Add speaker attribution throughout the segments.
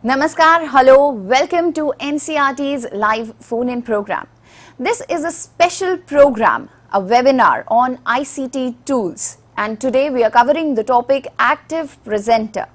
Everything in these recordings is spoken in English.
Speaker 1: Namaskar, hello, welcome to NCERT's live phone-in program. This is a special program, a webinar on ICT tools, and today we are covering the topic Active Presenter.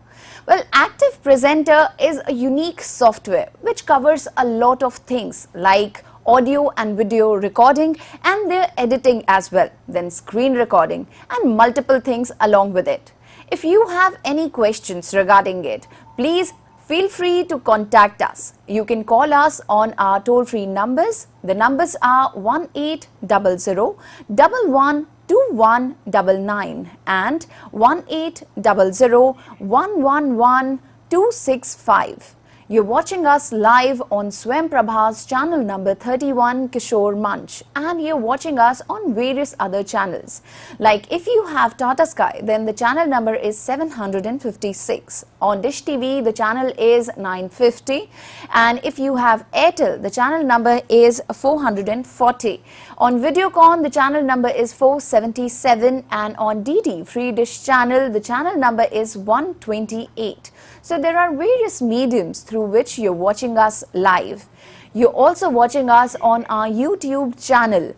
Speaker 1: Well, Active Presenter is a unique software which covers a lot of things like audio and video recording and their editing as well, then screen recording and multiple things along with it. If you have any questions regarding it, please feel free to contact us. You can call us on our toll-free numbers. The numbers are 1800 112199 and 1800 111 265. You're watching us live on SWAYAM Prabha's channel number 31, Kishore Manch, and you're watching us on various other channels. Like if you have TataSky, then the channel number is 756. On Dish TV, the channel is 950. And if you have Airtel, the channel number is 440. On VmVideocon, the channel number is 477. And on DD Free Dish Channel, the channel number is 128. So there are various mediums through which you're watching us live. You're also watching us on our YouTube channel,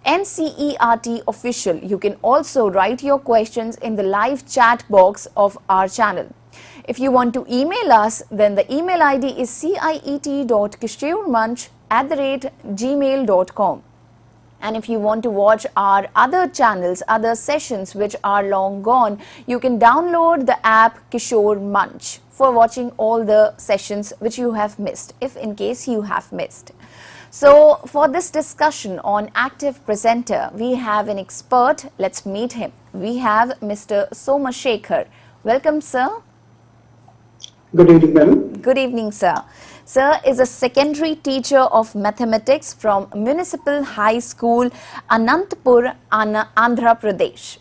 Speaker 1: NCERT Official. You can also write your questions in the live chat box of our channel. If you want to email us, then the email ID is ciet.kishoremanch@gmail.com. And if you want to watch our other channels, other sessions which are long gone, you can download the app Kishore Manch for watching all the sessions which you have missed, if in case you have missed. So for this discussion on Active Presenter, we have an expert. Let's meet him. We have Mr. Somashekar. Welcome, sir.
Speaker 2: Good evening, madam.
Speaker 1: Good evening, sir. Sir is a secondary teacher of mathematics from Municipal High School, Anantapur, Andhra Pradesh.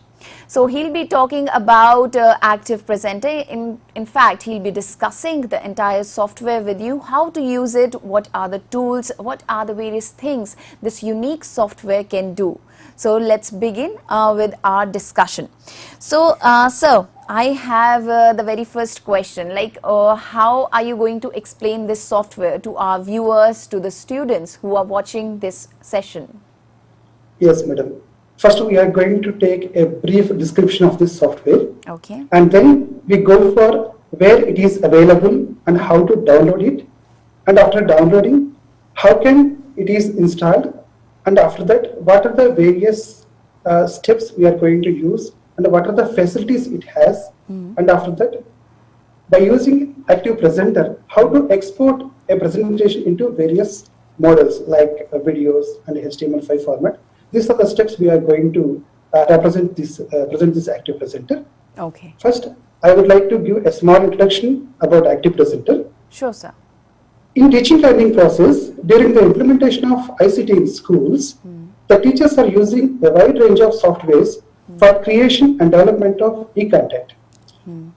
Speaker 1: So he'll be talking about Active Presenter. In fact, he'll be discussing the entire software with you, how to use it, what are the tools, what are the various things this unique software can do. So let's begin with our discussion. So, sir, I have the very first question, like how are you going to explain this software to our viewers, to the students who are watching this session?
Speaker 2: Yes, madam. First, we are going to take a brief description of this software.
Speaker 1: Okay.
Speaker 2: And then we go for where it is available and how to download it. And after downloading, how can it is installed. And after that, what are the various steps we are going to use and what are the facilities it has. And after that, by using Active Presenter, how to export a presentation into various models like videos and HTML5 format. These are the steps we are going to present this Active Presenter.
Speaker 1: Okay.
Speaker 2: First, I would like to give a small introduction about Active Presenter.
Speaker 1: Sure, sir.
Speaker 2: In teaching learning process, during the implementation of ICT in schools, the teachers are using a wide range of softwares for creation and development of e-content.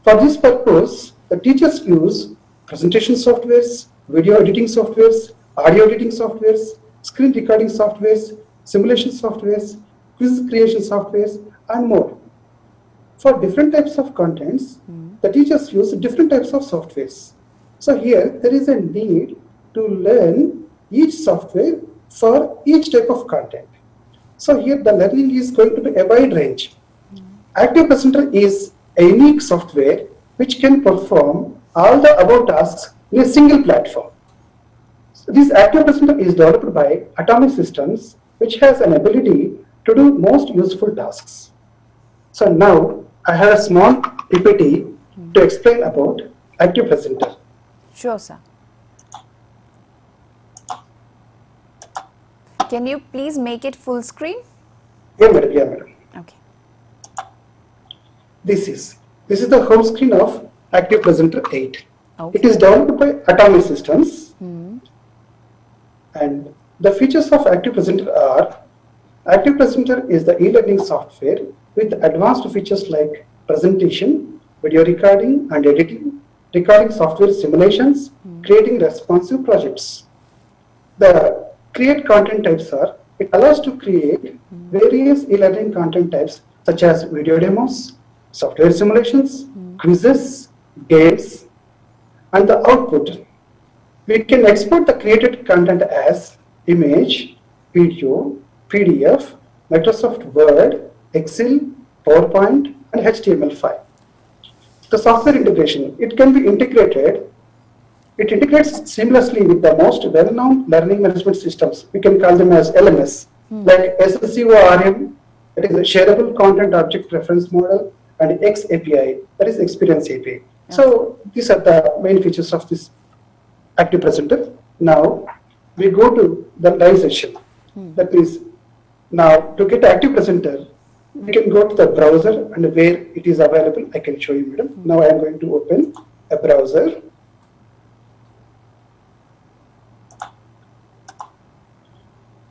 Speaker 2: For this purpose, the teachers use presentation softwares, video editing softwares, audio editing softwares, screen recording softwares, simulation softwares, quiz creation softwares, and more. For different types of contents, the teachers use different types of softwares. So here, there is a need to learn each software for each type of content. So here, the learning is going to be a wide range. Active Presenter is a unique software which can perform all the above tasks in a single platform. So this Active Presenter is developed by Atomic Systems, which has an ability to do most useful tasks. So now I have a small PPT to explain about Active Presenter.
Speaker 1: Sure, sir. Can you please make it full screen?
Speaker 2: Yeah, madam. Yeah, madam.
Speaker 1: Okay.
Speaker 2: This is the home screen of Active Presenter 8.
Speaker 1: Okay.
Speaker 2: It is developed by Atomic Systems. And the features of Active Presenter are: Active Presenter is the e-learning software with advanced features like presentation, video recording and editing, recording software simulations, creating responsive projects. The create content types are: it allows to create various e-learning content types such as video demos, software simulations, quizzes, games, And the output, we can export the created content as image, video, PDF, Microsoft Word, Excel, PowerPoint, and HTML5. The software integration, it can be integrated. It integrates seamlessly with the most well-known learning management systems. We can call them as LMS, like SWAYAM, that is a Shareable Content Object Reference Model, and XAPI, that is Experience API. So these are the main features of this Active Presenter. Now we go to the live session. That means now to get Active Presenter, we can go to the browser and where it is available, I can show you, madam. Now I am going to open a browser.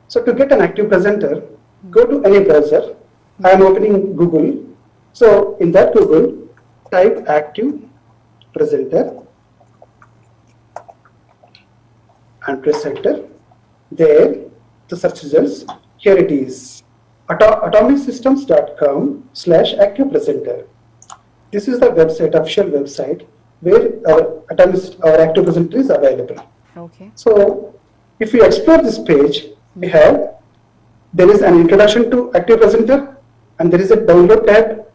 Speaker 2: So to get an Active Presenter, go to any browser. I am opening Google. So in that Google, type Active Presenter and press enter. There, the search results, here it is, atomicsystems.com/Active Presenter. This is the website, official website, where our Active Presenter is available.
Speaker 1: Okay.
Speaker 2: So if we explore this page, we have, there is an introduction to Active Presenter, and there is a download tab.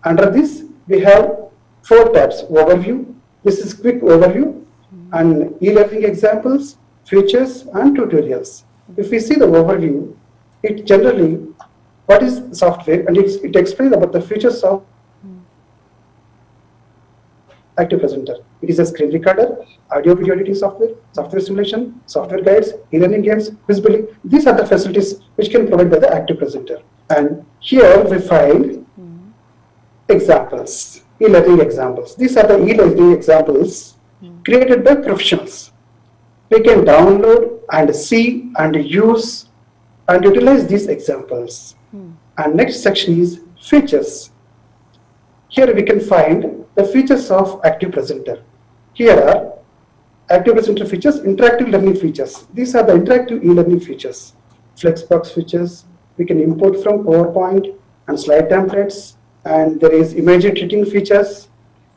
Speaker 2: Under this, we have 4 tabs: overview, this is quick overview, and e-learning examples, features, and tutorials. If we see the overview, it generally, what is software, and it explains about the features of Active Presenter. It is a screen recorder, audio video editing software, software simulation, software guides, e-learning games, visibility. These are the facilities which can provide by the Active Presenter. And here we find examples, e-learning examples. These are the e-learning examples created by professionals. We can download and see and use and utilize these examples. And next section is features. Here we can find the features of Active Presenter. Here are Active Presenter features, interactive learning features. These are the interactive e-learning features. Flexbox features, we can import from PowerPoint and slide templates, and there is image editing features,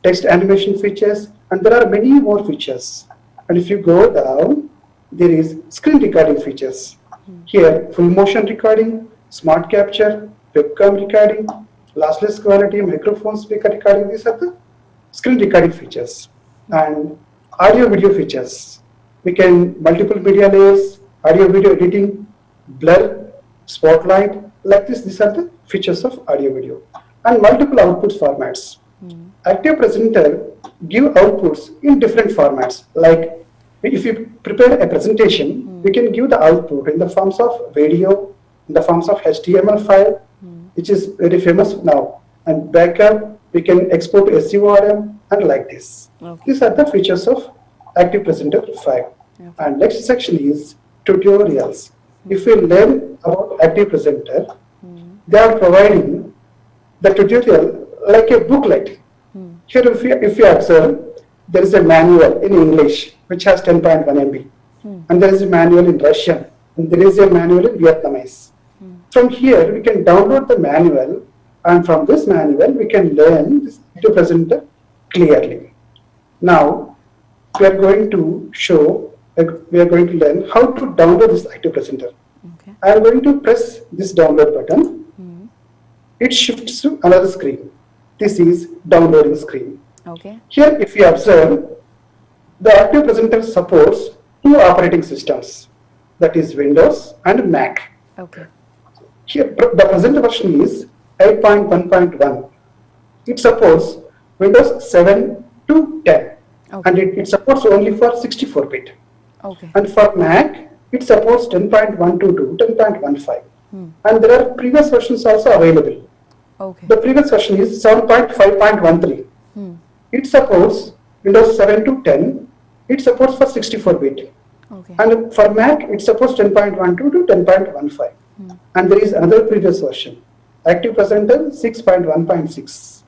Speaker 2: text animation features, and there are many more features. And if you go down, there is screen recording features. Here, full motion recording, smart capture, webcam recording, lossless quality, microphone speaker recording. These are the screen recording features. And audio video features. We can multiple media layers, audio video editing, blur, spotlight, like this. These are the features of audio video. And multiple output formats. Active Presenter give outputs in different formats. Like if you prepare a presentation, we can give the output in the forms of video, in the forms of HTML file, which is very famous now. And backup, we can export to SWAYAM and like this.
Speaker 1: Okay.
Speaker 2: These are the features of Active Presenter 5. Okay. And next section is tutorials. If we learn about Active Presenter, they are providing the tutorial like a booklet. Here if you observe, there is a manual in English which has 10.1 MB. And there is a manual in Russian, and there is a manual in Vietnamese. From here, we can download the manual, and from this manual, we can learn this Active Presenter clearly. Now, we are going to learn how to download this Active Presenter.
Speaker 1: Okay.
Speaker 2: I am going to press this download button. It shifts to another screen. This is downloading screen.
Speaker 1: Okay.
Speaker 2: Here, if you observe, the Active Presenter supports 2 operating systems, that is Windows and Mac.
Speaker 1: Okay.
Speaker 2: Here, the present version is 8.1.1. It supports Windows 7 to 10, and it supports only for 64-bit.
Speaker 1: Okay.
Speaker 2: And for Mac, it supports 10.1 to 10.15. And there are previous versions also available.
Speaker 1: Okay.
Speaker 2: The previous version is 7.5.13. It supports Windows 7 to 10. It supports for 64-bit.
Speaker 1: Okay.
Speaker 2: And for Mac, it supports 10.12 to 10.15. And there is another previous version, Active Presenter 6.1.6.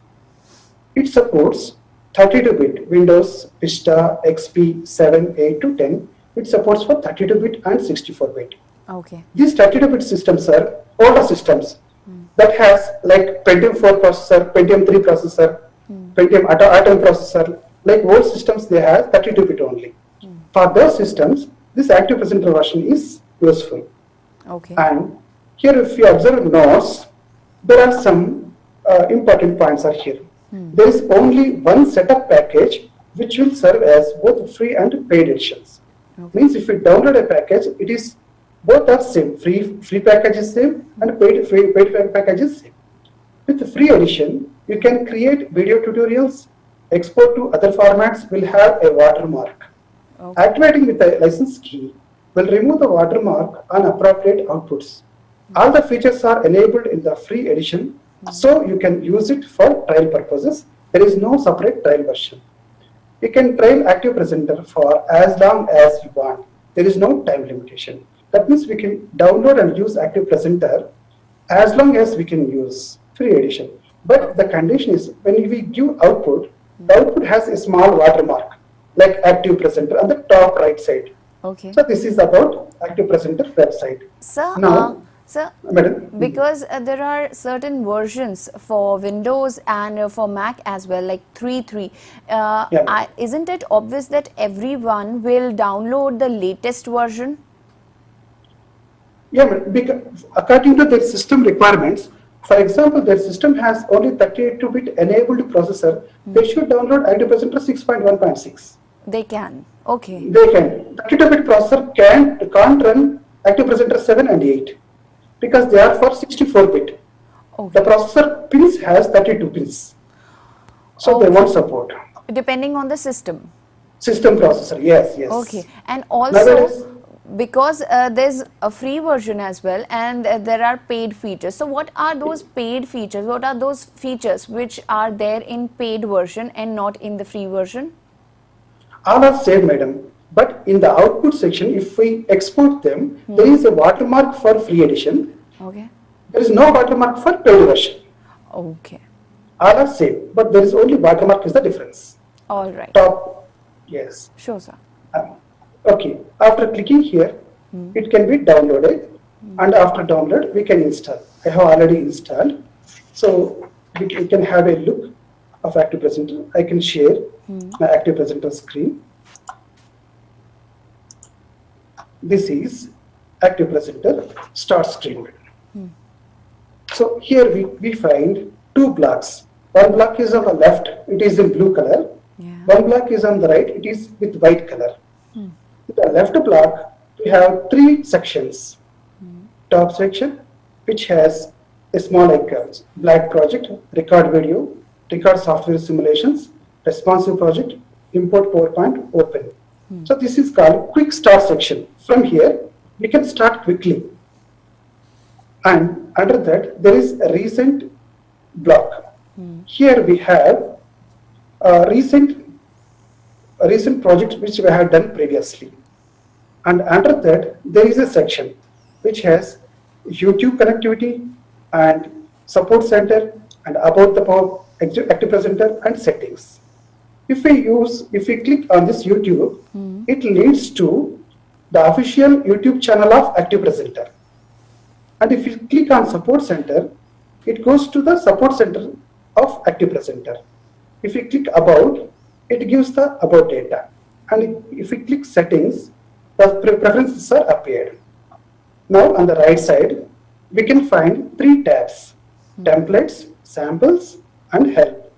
Speaker 2: It supports 32-bit Windows, Vista, XP 7, 8 to 10. It supports for 32-bit and 64-bit.
Speaker 1: Okay.
Speaker 2: These 32-bit systems are older systems that has like Pentium 4 processor, Pentium 3 processor, Pentium Atom processor, Like old systems, they have 32-bit only. For those systems, this active presenter version is useful.
Speaker 1: Okay.
Speaker 2: And here, if you observe notes, there are some important points are here. There is only one setup package which will serve as both free and paid editions.
Speaker 1: Okay.
Speaker 2: Means if you download a package, it is both are same. Free package is same and paid package is same. With the free edition, you can create video tutorials, export to other formats, will have a watermark.
Speaker 1: Okay.
Speaker 2: Activating with the license key will remove the watermark on appropriate outputs. All the features are enabled in the free edition, so you can use it for trial purposes. There is no separate trial version. You can trial Active Presenter for as long as you want. There is no time limitation. That means we can download and use Active Presenter as long as we can use free edition. But the condition is when we give output, the output has a small watermark like Active Presenter on the top right side.
Speaker 1: Okay.
Speaker 2: So this is about Active Presenter website.
Speaker 1: Sir,
Speaker 2: Now, Madam,
Speaker 1: because there are certain versions for Windows and for Mac as well, like 3.3. Isn't it obvious that everyone will download the latest version?
Speaker 2: Yeah, because according to their system requirements, for example, their system has only 32-bit enabled processor, they should download Active Presenter 6.1.6.
Speaker 1: They can. Okay.
Speaker 2: They can. 32-bit processor can't run Active Presenter 7 and 8 because they are for 64-bit.
Speaker 1: Okay.
Speaker 2: The processor pins has 32 pins. So they won't support.
Speaker 1: Depending on the system.
Speaker 2: System processor, yes.
Speaker 1: Okay. And also, because there's a free version as well and there are paid features. So what are those paid features? What are those features which are there in paid version and not in the free version?
Speaker 2: All are same, madam. But in the output section, if we export them, there is a watermark for free edition.
Speaker 1: Okay.
Speaker 2: There is no watermark for paid version.
Speaker 1: Okay.
Speaker 2: All are same, but there is only watermark is the difference.
Speaker 1: All right.
Speaker 2: Top, yes.
Speaker 1: Sure, sir.
Speaker 2: Okay. After clicking here, it can be downloaded, and after download, we can install. I have already installed, so we can have a look of Active Presenter. I can share my Active Presenter screen. This is Active Presenter start screen. So here we find two blocks. One block is on the left, it is in blue color.
Speaker 1: Yeah.
Speaker 2: One block is on the right, it is with white color. The left block, we have three sections. Top section, which has a small icons, black project, record video, record software simulations, responsive project, import PowerPoint, open. So this is called quick start section. From here, we can start quickly. And under that, there is a recent block. Here we have a recent project which we have done previously. And under that, there is a section which has YouTube connectivity and support center and about the Active Presenter and settings. If we click on this YouTube, it leads to the official YouTube channel of Active Presenter. And if you click on support center, it goes to the support center of Active Presenter. If you click about, it gives the about data. And if we click settings, the preferences are appeared. Now on the right side, we can find three tabs: templates, samples, and help.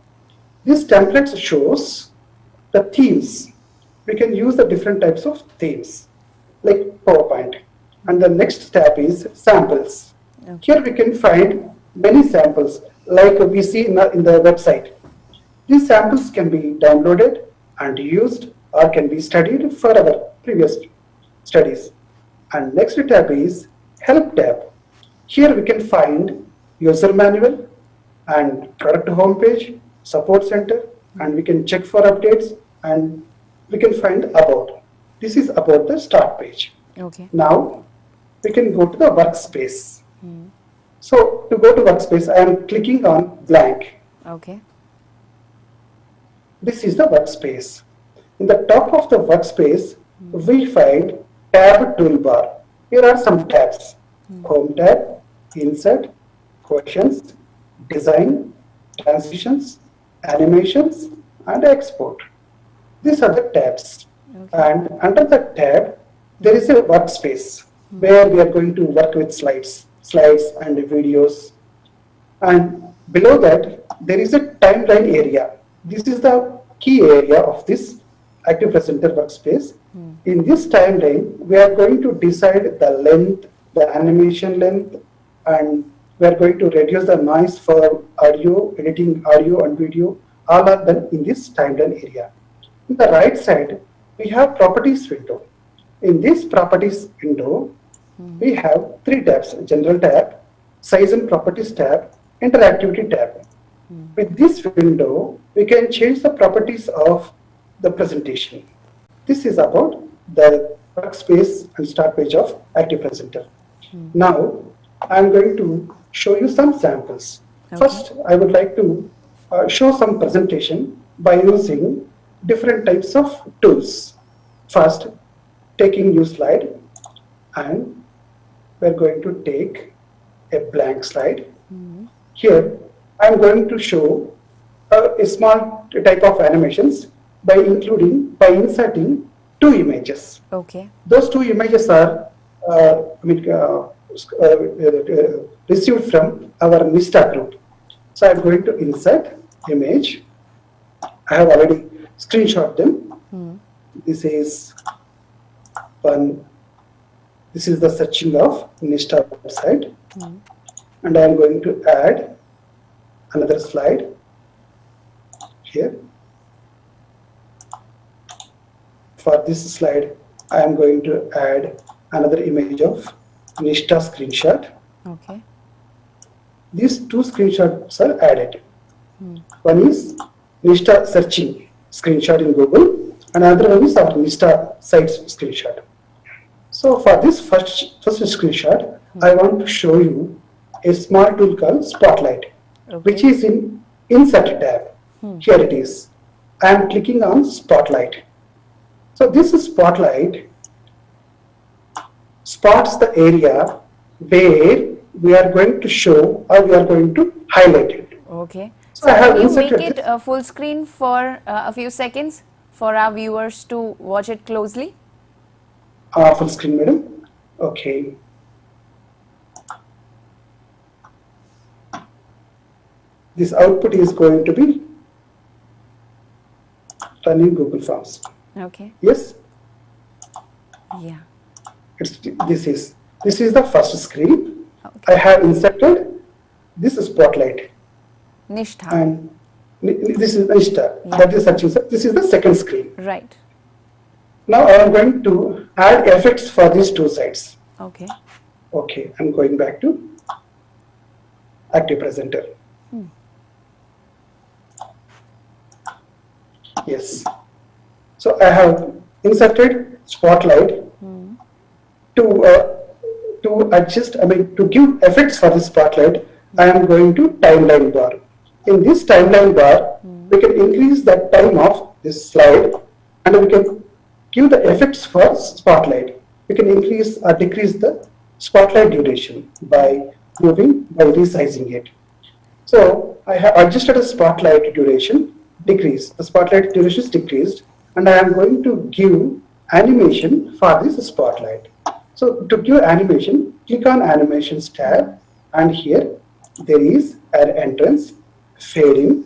Speaker 2: These templates shows the themes. We can use the different types of themes like PowerPoint. And the next tab is samples. Okay. Here we can find many samples like we see in the website. These samples can be downloaded and used or can be studied for our previous studies. And next tab is help tab. Here we can find user manual and product homepage, support center, and we can check for updates and we can find about. This is about the start page.
Speaker 1: Okay.
Speaker 2: Now we can go to the workspace. So to go to workspace, I am clicking on blank.
Speaker 1: Okay.
Speaker 2: This is the workspace. In the top of the workspace, we find tab toolbar. Here are some tabs: home tab, insert, questions, design, transitions, animations, and export. These are the tabs.
Speaker 1: Okay.
Speaker 2: And under the tab, there is a workspace where we are going to work with slides and videos. And below that, there is a timeline area. This is the key area of this Active Presenter workspace. In this timeline, we are going to decide the length, the animation length, and we are going to reduce the noise for audio, editing audio and video. All are done in this timeline area. In the right side, we have properties window. In this properties window, we have three tabs: general tab, size and properties tab, interactivity tab. With this window, we can change the properties of the presentation. This is about the workspace and start page of Active Presenter. Now, I am going to show you some samples.
Speaker 1: Okay.
Speaker 2: First, I would like to show some presentation by using different types of tools. First, taking new slide, and we're going to take a blank slide. Here, I'm going to show a small type of animations by inserting two images.
Speaker 1: Okay.
Speaker 2: Those two images are received from our MISTA group. So I'm going to insert image. I have already screenshot them. This is one. This is the searching of MISTA website. And I'm going to add another slide here. For this slide, I am going to add another image of NISTA screenshot.
Speaker 1: Okay.
Speaker 2: These two screenshots are added. One is NISTA searching screenshot in Google, and another one is our NISTA sites screenshot. So for this first screenshot, I want to show you a small tool called Spotlight, which is in Insert tab. Here it is. I am clicking on Spotlight. So this Spotlight spots the area where we are going to show or we are going to highlight it.
Speaker 1: Okay.
Speaker 2: So I have
Speaker 1: can you make
Speaker 2: inserted
Speaker 1: it full screen for a few seconds for our viewers to watch it closely?
Speaker 2: Full screen, madam. Okay. This output is going to be running Google Forms.
Speaker 1: Okay.
Speaker 2: Yes.
Speaker 1: Yeah.
Speaker 2: This is the first screen.
Speaker 1: Okay.
Speaker 2: I have inserted this Spotlight,
Speaker 1: Nishtha.
Speaker 2: and this is NISTA.
Speaker 1: Yeah.
Speaker 2: That is searching. This is the second screen.
Speaker 1: Right.
Speaker 2: Now I am going to add effects for these two sides.
Speaker 1: Okay.
Speaker 2: Okay, I'm going back to Active Presenter. Yes. So I have inserted Spotlight to adjust, to give effects for this Spotlight. I am going to timeline bar. In this timeline bar, we can increase the time of this slide, and we can give the effects for Spotlight. We can increase or decrease the Spotlight duration by resizing it. So I have adjusted the Spotlight duration, decreased. The Spotlight duration is decreased, and I am going to give animation for this Spotlight. So to give animation, click on Animations tab, and here there is an entrance, fading,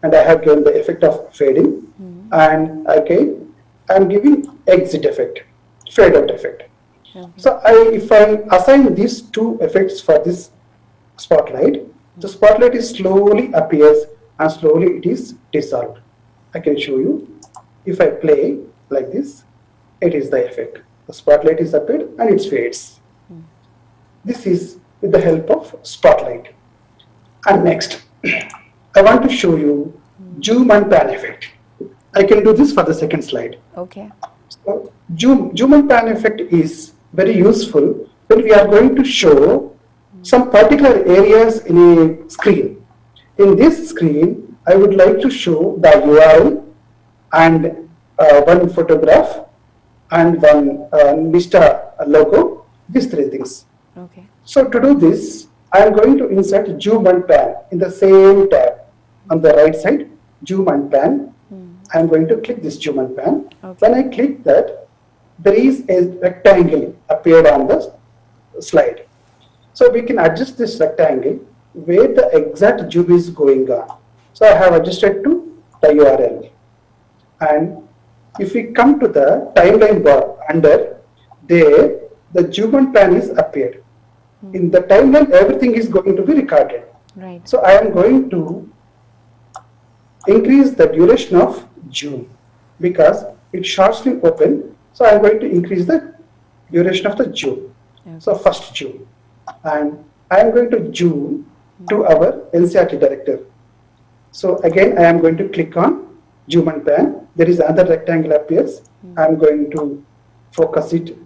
Speaker 2: and I have given the effect of fading, and again I am giving exit effect, fade out effect. So if I assign these two effects for this Spotlight, the Spotlight is slowly appears and slowly it is dissolved. I can show you. If I play like this, it is the effect. The Spotlight is appeared and it fades. This is with the help of Spotlight. And next, I want to show you zoom and pan effect. I can do this for the second slide.
Speaker 1: Okay.
Speaker 2: So, zoom and pan effect is very useful when we are going to show some particular areas in a screen. In this screen, I would like to show the URL and one photograph and one MISTA logo, these three things.
Speaker 1: Okay.
Speaker 2: So to do this, I am going to insert zoom and pan in the same tab on the right side, zoom and pan. I am going to click this zoom and pan.
Speaker 1: Okay.
Speaker 2: When I click that, there is a rectangle appeared on the slide. So we can adjust this rectangle where the exact zoom is going on. So I have adjusted to the URL. And if we come to the timeline bar under there, the zoom and pan is appeared. In the timeline, everything is going to be recorded.
Speaker 1: Right.
Speaker 2: So I am going to increase the duration of zoom because it's shortly open. So I am going to increase the duration of the zoom.
Speaker 1: Okay.
Speaker 2: So first zoom, and I am going to zoom to our NCERT director. So again, I am going to click on zoom and pan. There is another rectangle appears. I am going to focus it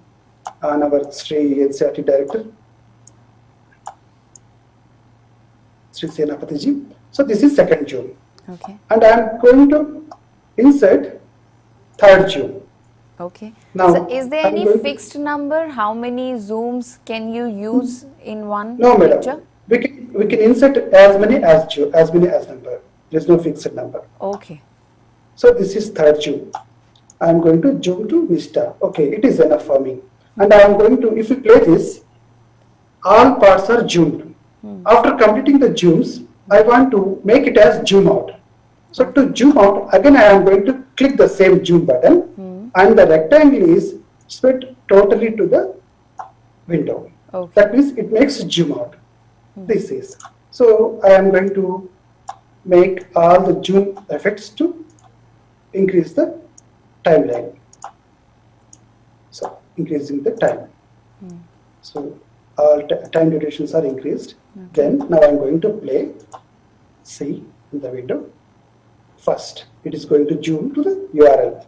Speaker 2: on our Sri NCERT director, Sri Senapatiji. So this is second zoom.
Speaker 1: Okay.
Speaker 2: And I am going to insert third zoom.
Speaker 1: Okay.
Speaker 2: Now,
Speaker 1: So is there
Speaker 2: I'm
Speaker 1: any
Speaker 2: going to-
Speaker 1: fixed number? How many zooms can you use in one
Speaker 2: No,
Speaker 1: picture?
Speaker 2: madam. We can insert as many as number. There is no fixed number.
Speaker 1: Okay.
Speaker 2: So this is third zoom. I am going to zoom to Vista. Okay, it is enough for me. And I am going to, if you play this, all parts are zoomed. After completing the zooms, I want to make it as zoom out. So to zoom out, again I am going to click the same zoom button, and the rectangle is split totally to the window.
Speaker 1: Okay.
Speaker 2: That means it makes zoom out. This is. So I am going to make all the zoom effects to increase the timeline. So increasing the time. So all time durations are increased. Then now I am going to play. See in the window. First, it is going to zoom to the URL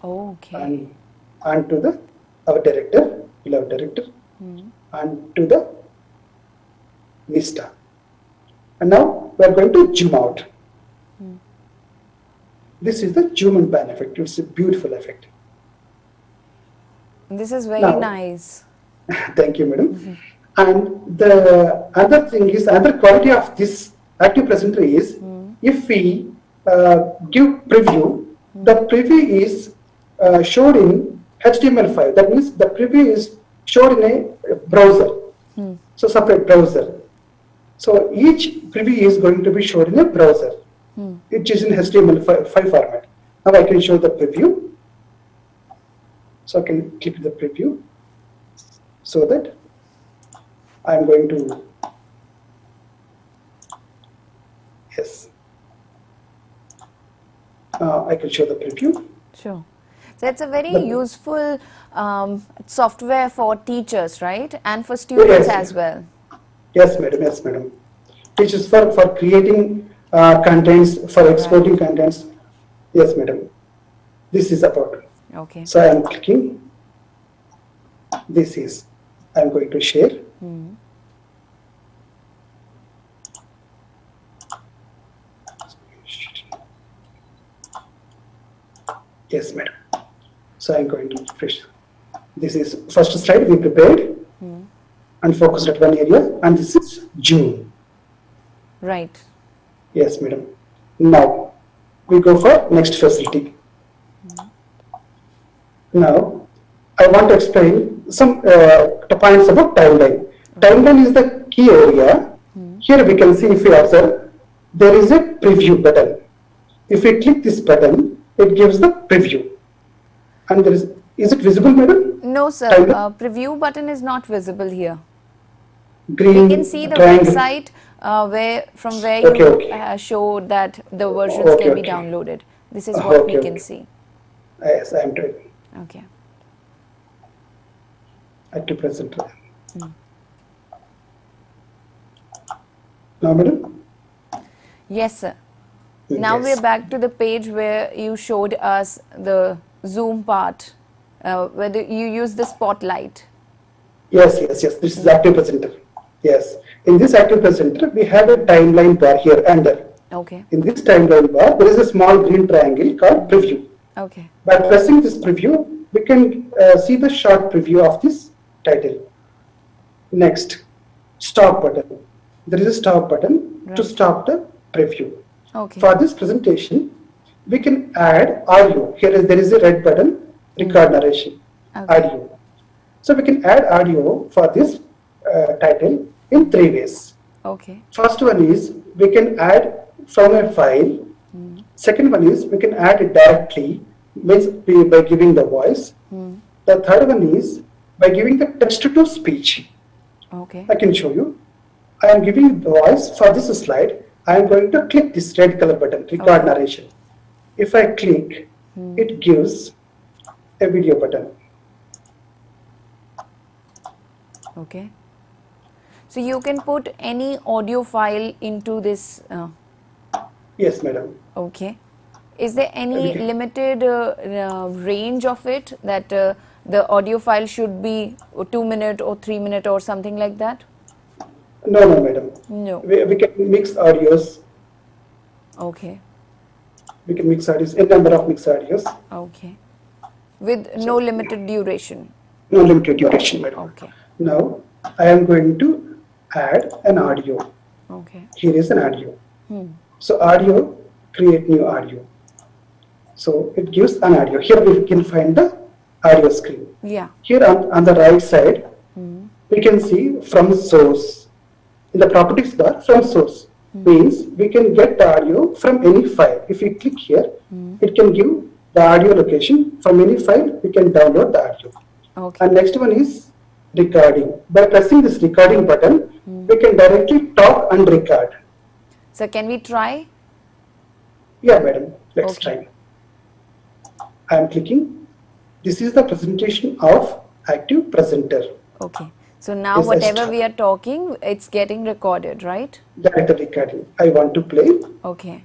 Speaker 1: Okay.
Speaker 2: and to the our director, beloved director, and to the Vista. And now we are going to zoom out. This is the zoom and pan effect. It's a beautiful effect.
Speaker 1: This is very
Speaker 2: Now-
Speaker 1: nice.
Speaker 2: Thank you, madam. And the other thing is, other quality of this active presenter is, if we give preview, the preview is showed in HTML5. That means the preview is showed in a browser. So separate browser. So each preview is going to be showed in a browser. It is in HTML5 format. Now I can show the preview. So I can click the preview so that I am going to, yes, I can show the preview.
Speaker 1: Sure. So it's a very useful software for teachers, right? And for students
Speaker 2: Yes.
Speaker 1: as well.
Speaker 2: Yes, madam. Yes, madam. Which is for creating contents, for exporting contents. Yes, madam. This is about.
Speaker 1: Okay.
Speaker 2: So I am clicking. This is. I am going to share. Yes, madam. So I am going to refresh. This is first slide we prepared and focused at one area, and this is June.
Speaker 1: Right.
Speaker 2: Yes, madam. Now we go for next facility. Now I want to explain some points about timeline. Timeline is the key area. Here we can see, if you observe, there is a preview button. If we click this button, it gives the preview. And there is it visible, madam?
Speaker 1: No, sir.
Speaker 2: Timeline?
Speaker 1: Preview button is not visible here.
Speaker 2: Green
Speaker 1: We can see the
Speaker 2: triangle.
Speaker 1: website from where
Speaker 2: Okay,
Speaker 1: you
Speaker 2: okay.
Speaker 1: show that the versions
Speaker 2: Okay,
Speaker 1: can be
Speaker 2: okay.
Speaker 1: downloaded. This is what we
Speaker 2: Okay,
Speaker 1: can
Speaker 2: okay.
Speaker 1: see.
Speaker 2: Yes, I am doing.
Speaker 1: Okay.
Speaker 2: Active presenter. Now, madam?
Speaker 1: Yes, sir. Now
Speaker 2: Yes.
Speaker 1: we're back to the page where you showed us the Zoom part, where you use the spotlight.
Speaker 2: Yes, yes, yes. This is active presenter. Yes. In this active presenter, we have a timeline bar here under.
Speaker 1: Okay.
Speaker 2: In this timeline bar, there is a small green triangle called preview.
Speaker 1: Okay.
Speaker 2: By pressing this preview, we can see the short preview of this title. Next, stop button. There is a stop button to
Speaker 1: Right.
Speaker 2: stop the preview.
Speaker 1: Okay.
Speaker 2: For this presentation, we can add audio. There is a red button, record narration, audio. So we can add audio for this title in 3 ways.
Speaker 1: Okay.
Speaker 2: First one is we can add from a file. Second one is we can add it directly, means by giving the voice. The third one is by giving the text to speech.
Speaker 1: Okay.
Speaker 2: I can show you. I am giving the voice for this slide. I am going to click this red color button, record narration. If I click, it gives a video button.
Speaker 1: Okay. So you can put any audio file into this.
Speaker 2: Yes, madam.
Speaker 1: Okay. Is there any limited range of it, that the audio file should be 2 minute or 3 minute or something like that?
Speaker 2: No, madam.
Speaker 1: No.
Speaker 2: We can mix audios.
Speaker 1: Okay.
Speaker 2: We can mix audios, a number of mixed audios.
Speaker 1: Okay. With no limited duration?
Speaker 2: No limited duration, madam.
Speaker 1: Okay.
Speaker 2: Now, I am going to add an audio.
Speaker 1: Okay.
Speaker 2: Here is an audio. So audio, create new audio. So it gives an audio. Here we can find the audio screen.
Speaker 1: Yeah.
Speaker 2: Here on the right side, we can see from source. In the properties bar, from source means we can get the audio from any file. If we click here, it can give the audio location from any file. We can download the audio.
Speaker 1: Okay.
Speaker 2: And next one is recording. By pressing this recording button, we can directly talk and record.
Speaker 1: So can we try?
Speaker 2: Yeah, madam. Let's try. I am clicking. This is the presentation of active presenter.
Speaker 1: Okay. So now whatever we are talking, it's getting recorded, right?
Speaker 2: Direct recording. I want to play.
Speaker 1: Okay.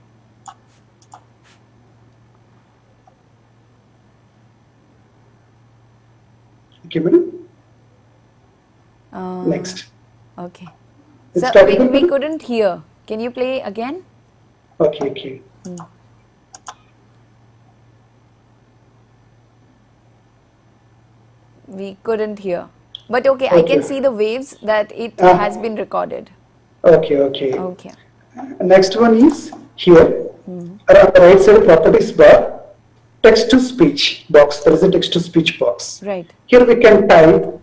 Speaker 2: Okay, madam. Next.
Speaker 1: Okay.
Speaker 2: It's
Speaker 1: So we couldn't hear. Can you play again?
Speaker 2: Okay.
Speaker 1: We couldn't hear. But okay, I can see the waves that it has been recorded.
Speaker 2: Okay.
Speaker 1: Okay.
Speaker 2: Next one is here. On the right side properties bar, text to speech box. There is a text to speech box.
Speaker 1: Right.
Speaker 2: Here we can type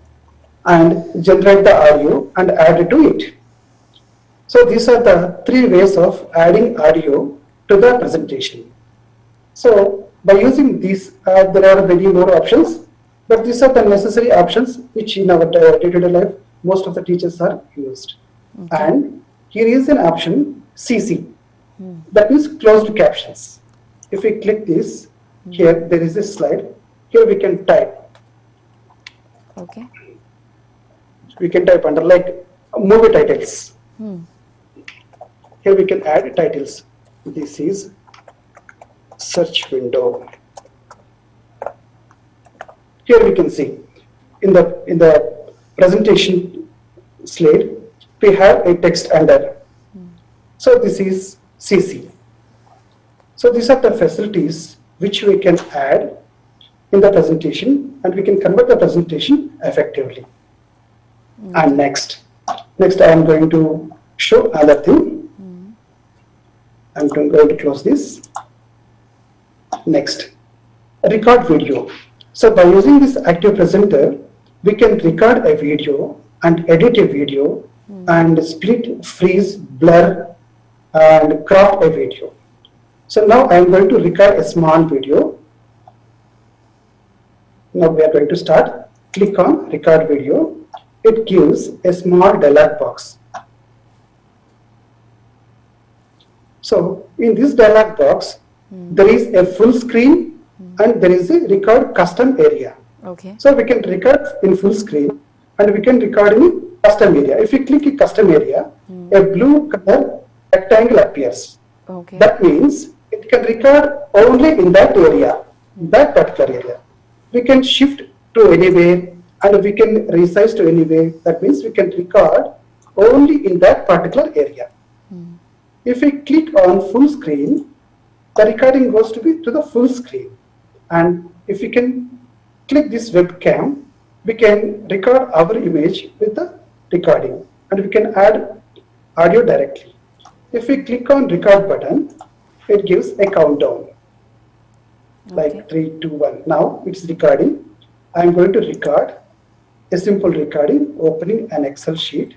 Speaker 2: and generate the audio and add it to it. So these are the 3 ways of adding audio to the presentation. So by using these, there are many more options, but these are the necessary options which in our day-to-day life most of the teachers are used. And here is an option CC, that means closed captions. If we click this, here there is a slide. Here we can type.
Speaker 1: Okay.
Speaker 2: We can type under like movie titles. Here we can add titles. This is search window. Here we can see in the presentation slide we have a text under. So this is CC. So these are the facilities which we can add in the presentation, and we can convert the presentation effectively. And next I am going to show another thing. I'm going to close this. Next, record video. So by using this active presenter, we can record a video and edit a video and split, freeze, blur and crop a video. So now I am going to record a small video. Now we are going to start. Click on record video. It gives a small dialog box. So in this dialog box, there is a full screen and there is a record custom area.
Speaker 1: Okay.
Speaker 2: So we can record in full screen and we can record in custom area. If we click in custom area, a blue color rectangle appears.
Speaker 1: Okay.
Speaker 2: That means it can record only in that area, that particular area. We can shift to anywhere and we can resize to anywhere. That means we can record only in that particular area. If we click on full screen, the recording goes to the full screen. And if we can click this webcam, we can record our image with the recording and we can add audio directly. If we click on record button, it gives a countdown. like 3, 2, 1. Now it's recording. I'm going to record a simple recording, opening an Excel sheet,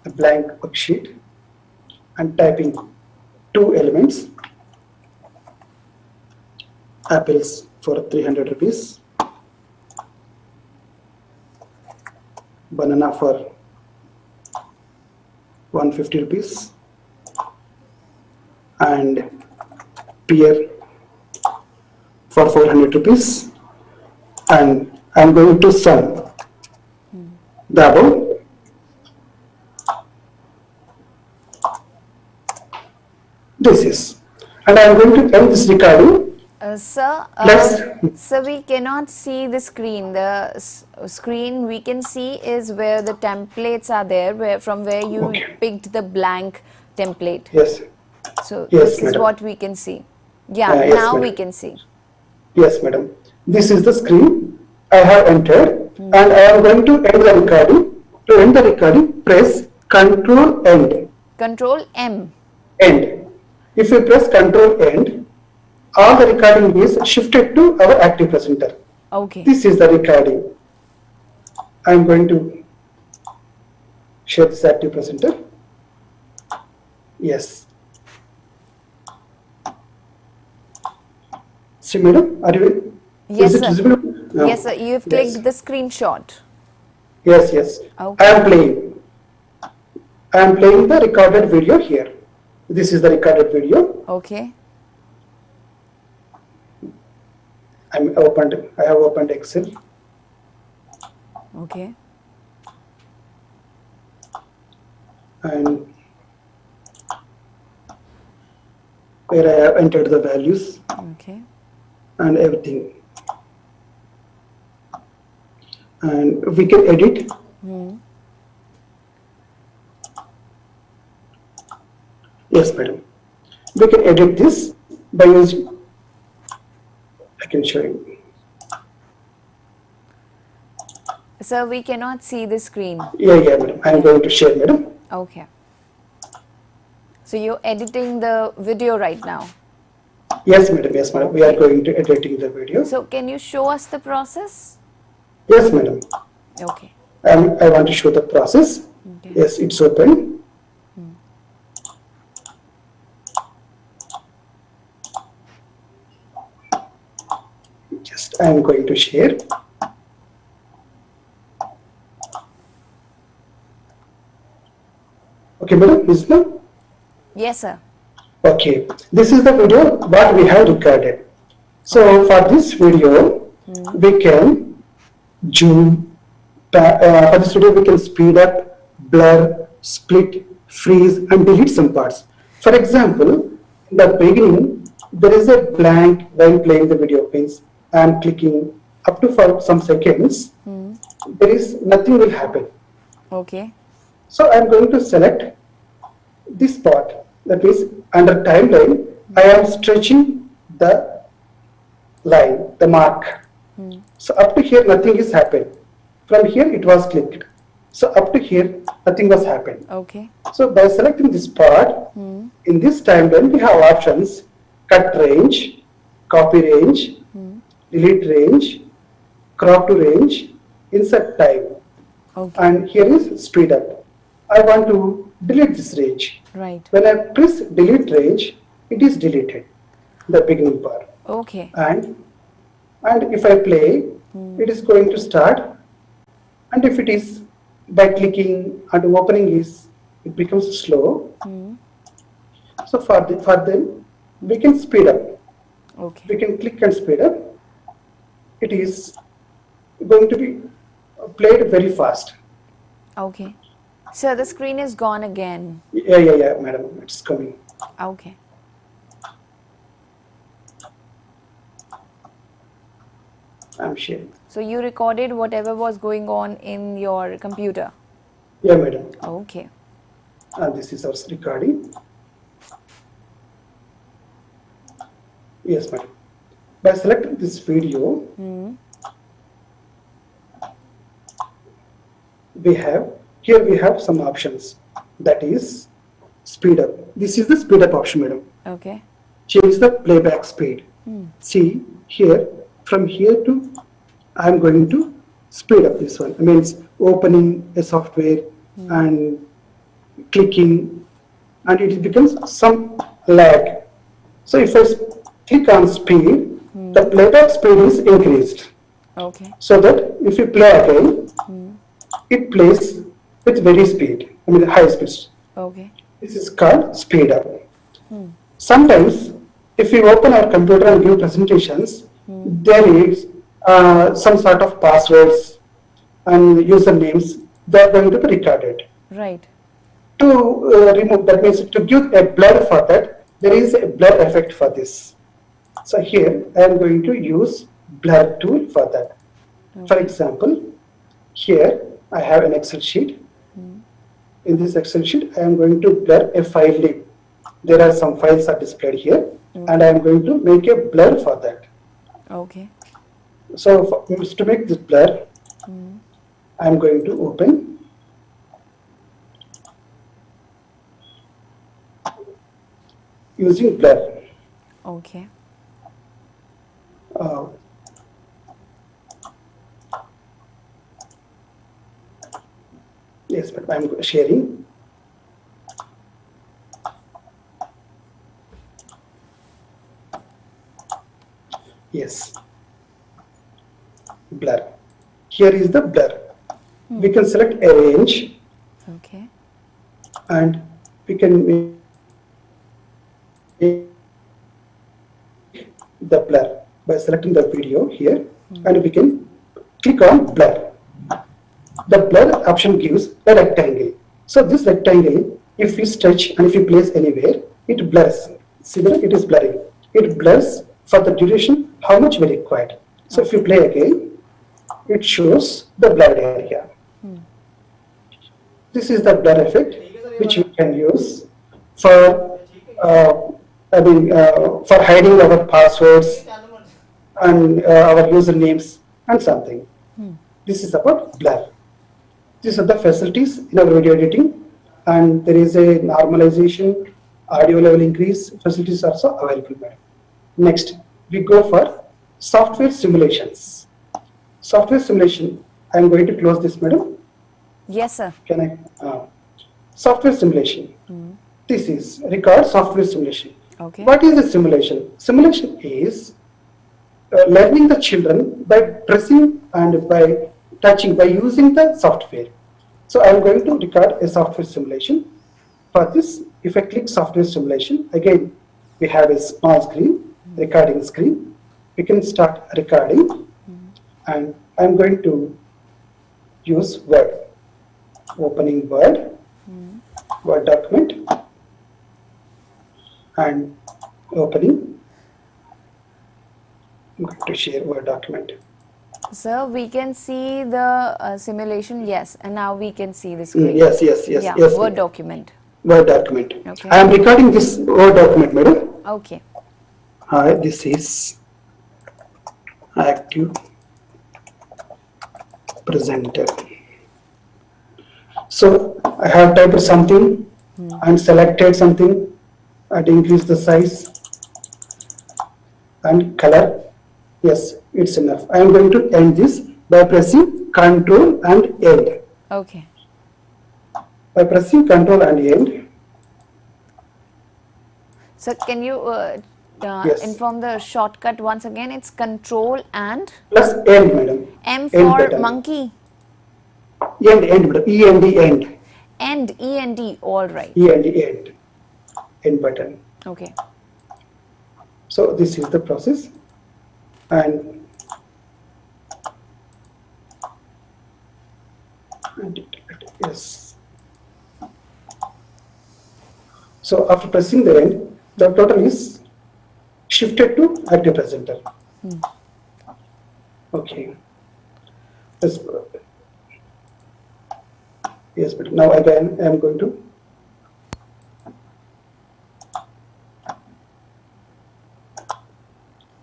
Speaker 2: a blank worksheet, and typing 2 elements, apples for 300 rupees, banana for 150 rupees, and pear for 400 rupees, and I'm going to sum the above. This is, and I'm going to end this recording.
Speaker 1: Sir, we cannot see the screen. The screen we can see is where the templates are there, from where you picked the blank template.
Speaker 2: Yes.
Speaker 1: So
Speaker 2: Yes,
Speaker 1: this is
Speaker 2: madam.
Speaker 1: what we can see. Yeah,
Speaker 2: Yes,
Speaker 1: now we
Speaker 2: madam.
Speaker 1: can see.
Speaker 2: Yes, madam. This is the screen I have entered, and I am going to end the recording. To end the recording, press Control End.
Speaker 1: Control M.
Speaker 2: End. If you press Control End, all the recording is shifted to our active presenter.
Speaker 1: Okay.
Speaker 2: This is the recording. I am going to share this active presenter. Yes. See, madam, are you?
Speaker 1: Yes,
Speaker 2: is it
Speaker 1: sir.
Speaker 2: visible? No.
Speaker 1: Yes, sir. You've clicked the screenshot.
Speaker 2: Yes, yes.
Speaker 1: Okay.
Speaker 2: I am playing. I am playing the recorded video here. This is the recorded video.
Speaker 1: Okay.
Speaker 2: I have opened Excel.
Speaker 1: Okay.
Speaker 2: And where I have entered the values
Speaker 1: Okay.
Speaker 2: and everything. And we can edit. Yes, madam. We can edit this by using, I can show you.
Speaker 1: Sir, we cannot see the screen.
Speaker 2: Yeah, madam. I am going to share, madam.
Speaker 1: Okay. So you're editing the video right now.
Speaker 2: Yes, madam. Yes, madam. We are going to editing the video.
Speaker 1: So can you show us the process?
Speaker 2: Yes, madam.
Speaker 1: Okay.
Speaker 2: I want to show the process.
Speaker 1: Okay.
Speaker 2: Yes, it's open. Just I am going to share. Okay, madam, is it now?
Speaker 1: Yes, sir.
Speaker 2: Okay, this is the video what we have recorded. So for this video, we can zoom. For this video, we can speed up, blur, split, freeze, and delete some parts. For example, in the beginning, there is a blank while playing the video. Means I am clicking up to for some seconds. There is nothing will happen.
Speaker 1: Okay.
Speaker 2: So I am going to select this part. That means under timeline, I am stretching the line, the mark. So up to here, nothing is happened. From here, it was clicked. So up to here, nothing was happened.
Speaker 1: Okay.
Speaker 2: So by selecting this part, in this timeline, we have options: cut range, copy range, delete range, crop to range, insert time.
Speaker 1: Okay.
Speaker 2: And here is speed up. I want to delete this range.
Speaker 1: Right.
Speaker 2: When I press delete range, it is deleted, the beginning part.
Speaker 1: Okay.
Speaker 2: And if I play, it is going to start. And if it is by clicking and opening it becomes slow. So for them, we can speed up.
Speaker 1: Okay.
Speaker 2: We can click and speed up. It is going to be played very fast.
Speaker 1: Okay. Sir, the screen is gone again.
Speaker 2: Yeah, madam, it's coming.
Speaker 1: Okay.
Speaker 2: I'm sharing.
Speaker 1: So you recorded whatever was going on in your computer?
Speaker 2: Yeah, madam.
Speaker 1: Okay.
Speaker 2: And this is our recording. Yes, madam. By selecting this video, we have some options. That is speed up. This is the speed up option, madam.
Speaker 1: Okay.
Speaker 2: Change the playback speed. See here, from here to, I'm going to speed up this one. It means opening a software and clicking, and it becomes some lag. So if I click on speed, the playback speed is increased.
Speaker 1: Okay.
Speaker 2: So that if you play again, it plays with very speed, I mean high speed.
Speaker 1: Okay.
Speaker 2: This is called speed up. Sometimes, if we open our computer and give presentations, there is some sort of passwords and usernames. They are going to be recorded.
Speaker 1: Right.
Speaker 2: To remove, that means to give a blur for that, there is a blur effect for this. So here I am going to use blur tool for that. For example, here I have an Excel sheet. In this Excel sheet, I am going to blur a file name. There are some files are displayed here, and I am going to make a blur for that.
Speaker 1: Okay.
Speaker 2: So to make this blur, I am going to open using blur.
Speaker 1: Okay.
Speaker 2: Yes, but I am sharing. Yes, blur. Here is the blur. We can select arrange,
Speaker 1: Okay.
Speaker 2: and we can make the blur by selecting the video here, and we can click on blur. The blur option gives a rectangle. So this rectangle, if we stretch and if we place anywhere, it blurs. See that it is blurring. It blurs for the duration, how much we required. So if you play again, it shows the blurred area. This is the blur effect which we can use for for hiding our passwords and our usernames and something. This is about blur. These are the facilities in our video editing, and there is a normalization, audio level increase facilities also available. Next, we go for software simulations. Software simulation, I am going to close this, madam.
Speaker 1: Yes, sir.
Speaker 2: Can I? Software simulation. This is record software simulation.
Speaker 1: Okay.
Speaker 2: What is a simulation? Simulation is learning the children by pressing and by touching, by using the software. So I am going to record a software simulation. For this, if I click software simulation, again we have a small screen, recording screen. We can start recording, and I am going to use Word. Opening Word, Word document, and opening. I'm going to share Word document.
Speaker 1: Sir, we can see the simulation, yes, and now we can see the screen.
Speaker 2: Yes,
Speaker 1: Yeah,
Speaker 2: yes.
Speaker 1: Word document.
Speaker 2: Word document.
Speaker 1: Okay.
Speaker 2: I am recording this Word document, madam.
Speaker 1: Okay.
Speaker 2: Hi, this is active presenter. So I have typed something and selected something and increase the size and color. Yes, it's enough. I am going to end this by pressing Ctrl and End.
Speaker 1: Okay.
Speaker 2: By pressing Ctrl and End.
Speaker 1: So can you
Speaker 2: Yes.
Speaker 1: inform the shortcut once again? It's Control and
Speaker 2: Plus End, madam.
Speaker 1: M
Speaker 2: End
Speaker 1: for
Speaker 2: button.
Speaker 1: monkey.
Speaker 2: End, madam. END, end.
Speaker 1: End, END, all right.
Speaker 2: End. End button.
Speaker 1: Okay.
Speaker 2: So this is the process, and yes. So after pressing the end, the total is shifted to active presenter. Okay. Yes, yes, but now again I am going to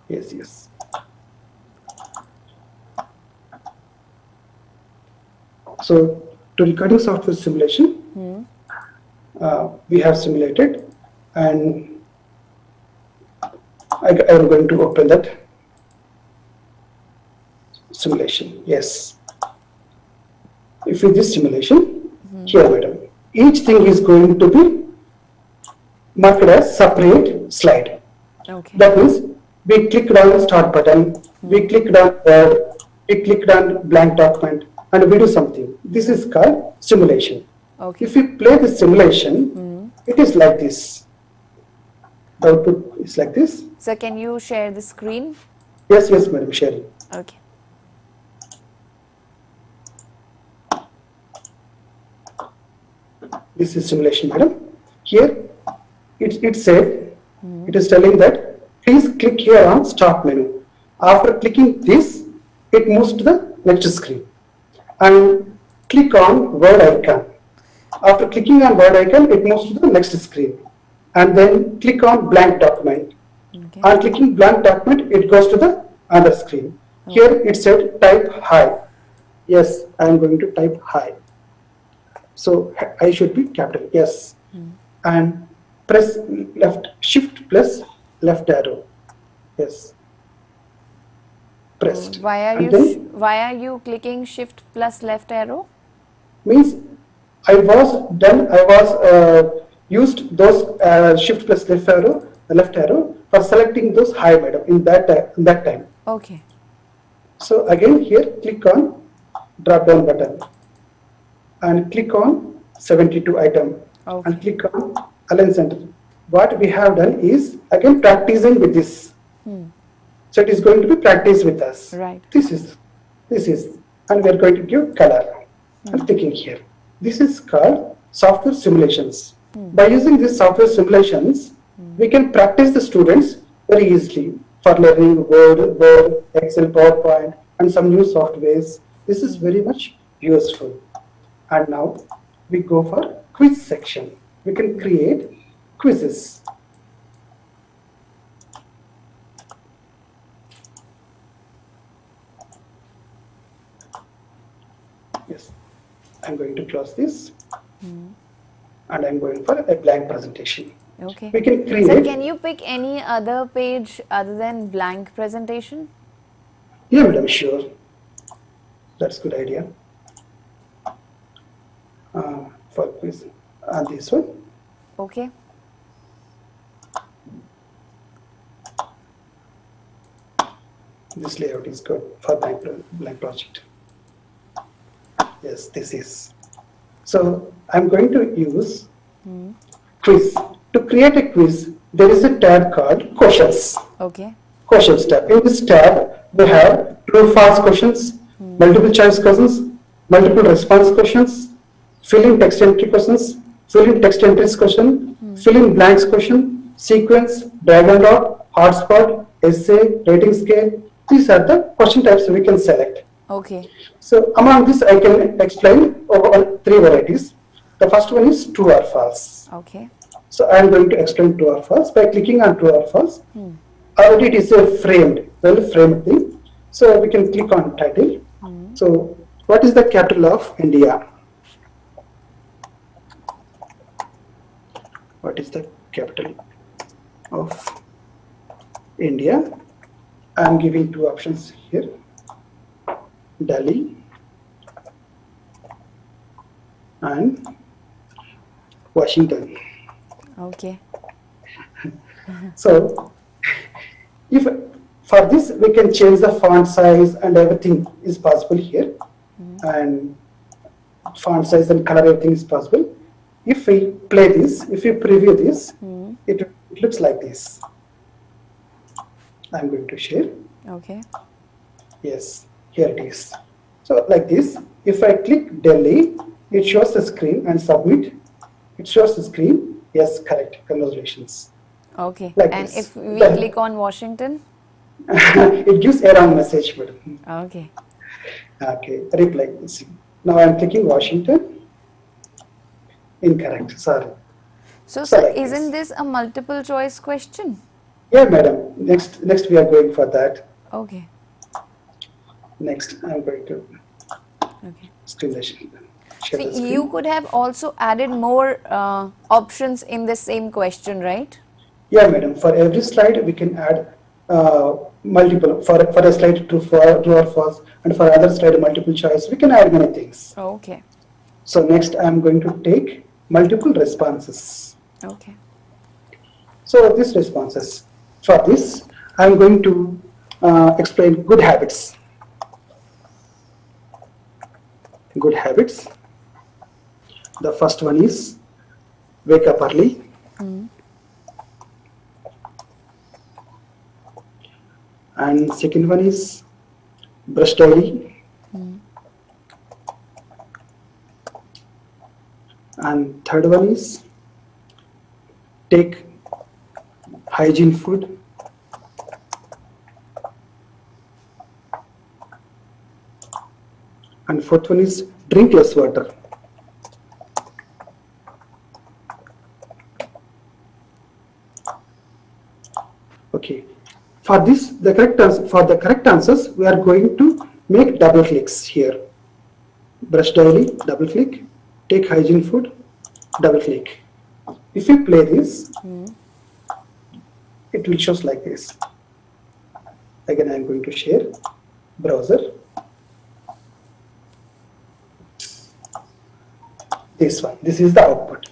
Speaker 2: yes. So to recording software simulation, we have simulated, and I am going to open that simulation. Yes. If with this simulation, here madam, each thing is going to be marked as separate slide.
Speaker 1: Okay.
Speaker 2: That means we clicked on start button, we clicked on word, we clicked on blank document, and we do something. This is called simulation.
Speaker 1: Okay.
Speaker 2: If we play the simulation, it is like this. The output is like this.
Speaker 1: So can you share the screen?
Speaker 2: Yes, yes, madam, sharing.
Speaker 1: Okay.
Speaker 2: This is simulation, madam. Here, it said, it is telling that please click here on start menu. After clicking this, it moves to the next screen. And click on word icon. After clicking on word icon, it moves to the next screen. And then click on blank document.
Speaker 1: Okay.
Speaker 2: On clicking blank document, it goes to the other screen. Here it said type hi. Yes, I am going to type hi. So I should be capital, yes. And press shift plus left arrow. Yes. Pressed.
Speaker 1: Why are you clicking shift plus left arrow?
Speaker 2: Means I was used those shift plus left arrow for selecting those hi madam in that time.
Speaker 1: Okay.
Speaker 2: So again here click on drop down button and click on 72 item.
Speaker 1: Okay.
Speaker 2: And click on align center. What we have done is again practicing with this. So it is going to be practice with us.
Speaker 1: Right.
Speaker 2: This is, and we are going to give color. I'm clicking here. This is called software simulations. By using these software simulations, we can practice the students very easily for learning Word, Excel, PowerPoint, and some new softwares. This is very much useful. And now we go for quiz section. We can create quizzes. Yes, I'm going to close this and I'm going for a blank presentation.
Speaker 1: Okay.
Speaker 2: We can create.
Speaker 1: So can you pick any other page other than blank presentation?
Speaker 2: Yeah, madam, sure. That's a good idea. For quiz and this one.
Speaker 1: Okay.
Speaker 2: This layout is good for blank project. Yes, this is. So I'm going to use quiz. To create a quiz, there is a tab called questions.
Speaker 1: Okay.
Speaker 2: Questions tab. In this tab, we have true false questions, multiple choice questions, multiple response questions, fill in text entry questions, fill in text entries question, fill in blanks question, sequence, drag and drop, hotspot, essay, rating scale. These are the question types we can select.
Speaker 1: Okay.
Speaker 2: So among this, I can explain over 3 varieties. The first one is true or false.
Speaker 1: Okay.
Speaker 2: So I am going to explain true or false by clicking on true or false. Already it is a well-framed thing. So we can click on title. So what is the capital of India? What is the capital of India? I am giving 2 options here. Delhi and Washington.
Speaker 1: Okay.
Speaker 2: So if for this we can change the font size and everything is possible here, and font size and color, everything is possible. If we play this, if we preview this, it looks like this. I'm going to share.
Speaker 1: Okay.
Speaker 2: Yes, here it is. So like this, if I click Delhi, it shows the screen and submit. It shows the screen. Yes, correct. Congratulations.
Speaker 1: Okay.
Speaker 2: Like
Speaker 1: and
Speaker 2: this.
Speaker 1: if we click on Washington?
Speaker 2: It gives a wrong message, madam.
Speaker 1: Okay.
Speaker 2: Okay, reply. See. Now I am clicking Washington. Incorrect. Sorry.
Speaker 1: So
Speaker 2: like
Speaker 1: isn't this a multiple choice question?
Speaker 2: Yeah, madam. Next we are going for that.
Speaker 1: Okay.
Speaker 2: Next, I am going to
Speaker 1: Okay.
Speaker 2: screen the share
Speaker 1: So
Speaker 2: the screen.
Speaker 1: you could have also added more options in the same question, right?
Speaker 2: Yeah, madam. For every slide, we can add multiple, for a slide true or false, and for other slide multiple choice. We can add many things.
Speaker 1: Okay.
Speaker 2: So next I am going to take multiple responses.
Speaker 1: Okay.
Speaker 2: So these responses, for this I am going to explain good habits. Good habits. The first one is wake up early. And second one is brush daily. And third one is take hygiene food. And fourth one is drink less water. Okay. For this, the correct answers, we are going to make double clicks here. Brush daily, double click. Take hygiene food, double click. If you play this, it will show like this. Again, I am going to share browser. This one. This is the output.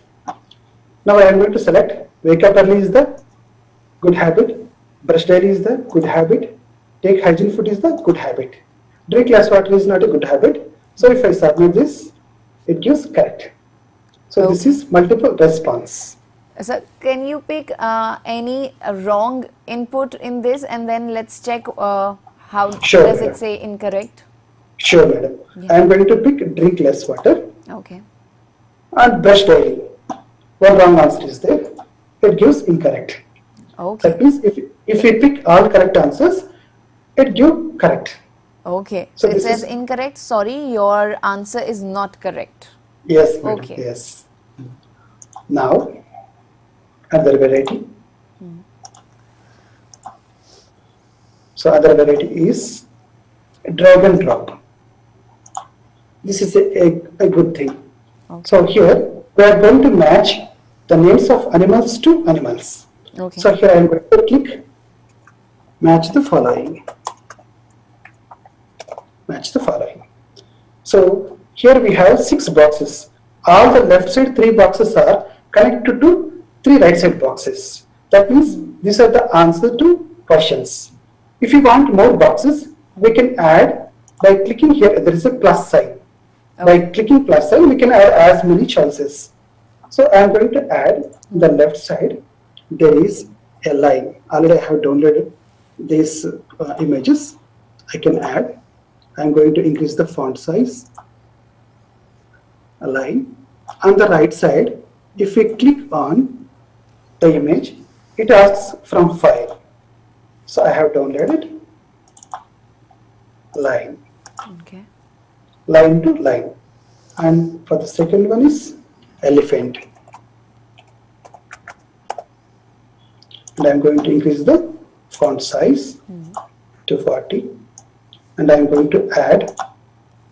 Speaker 2: Now I am going to select wake up early is the good habit. Brush daily is the good habit. Take hygiene food is the good habit. Drink less water is not a good habit. So if I submit this, it gives correct. So this is multiple response.
Speaker 1: So can you pick any wrong input in this, and then let's check how does it say incorrect?
Speaker 2: Sure, madam.
Speaker 1: Yeah.
Speaker 2: I am going to pick drink less water.
Speaker 1: Okay.
Speaker 2: And brush daily. One wrong answer is there. It gives incorrect.
Speaker 1: Okay.
Speaker 2: That means if we pick all correct answers, it gives correct.
Speaker 1: Okay.
Speaker 2: So
Speaker 1: So it
Speaker 2: this
Speaker 1: says
Speaker 2: is-
Speaker 1: incorrect. Sorry, your answer is not correct.
Speaker 2: Yes, madam.
Speaker 1: Okay.
Speaker 2: Yes. Now, other variety. So other variety is drag and drop. This is a good thing.
Speaker 1: Okay.
Speaker 2: So here we are going to match the names of animals to animals.
Speaker 1: Okay.
Speaker 2: So here I am going to click match the following. Match the following. So here we have 6 boxes. All the left side 3 boxes are connected to 3 right side boxes. That means these are the answer to questions. If you want more boxes, we can add by clicking here. There is a plus sign. By clicking plus sign, we can add as many choices. So I am going to add the left side. There is a line. Already I have downloaded these images. I can add. I am going to increase the font size. A line. On the right side, if we click on the image, it asks from file. So I have downloaded line.
Speaker 1: Okay.
Speaker 2: Line to line. And for the second one is elephant. And I am going to increase the font size to 40. And I am going to add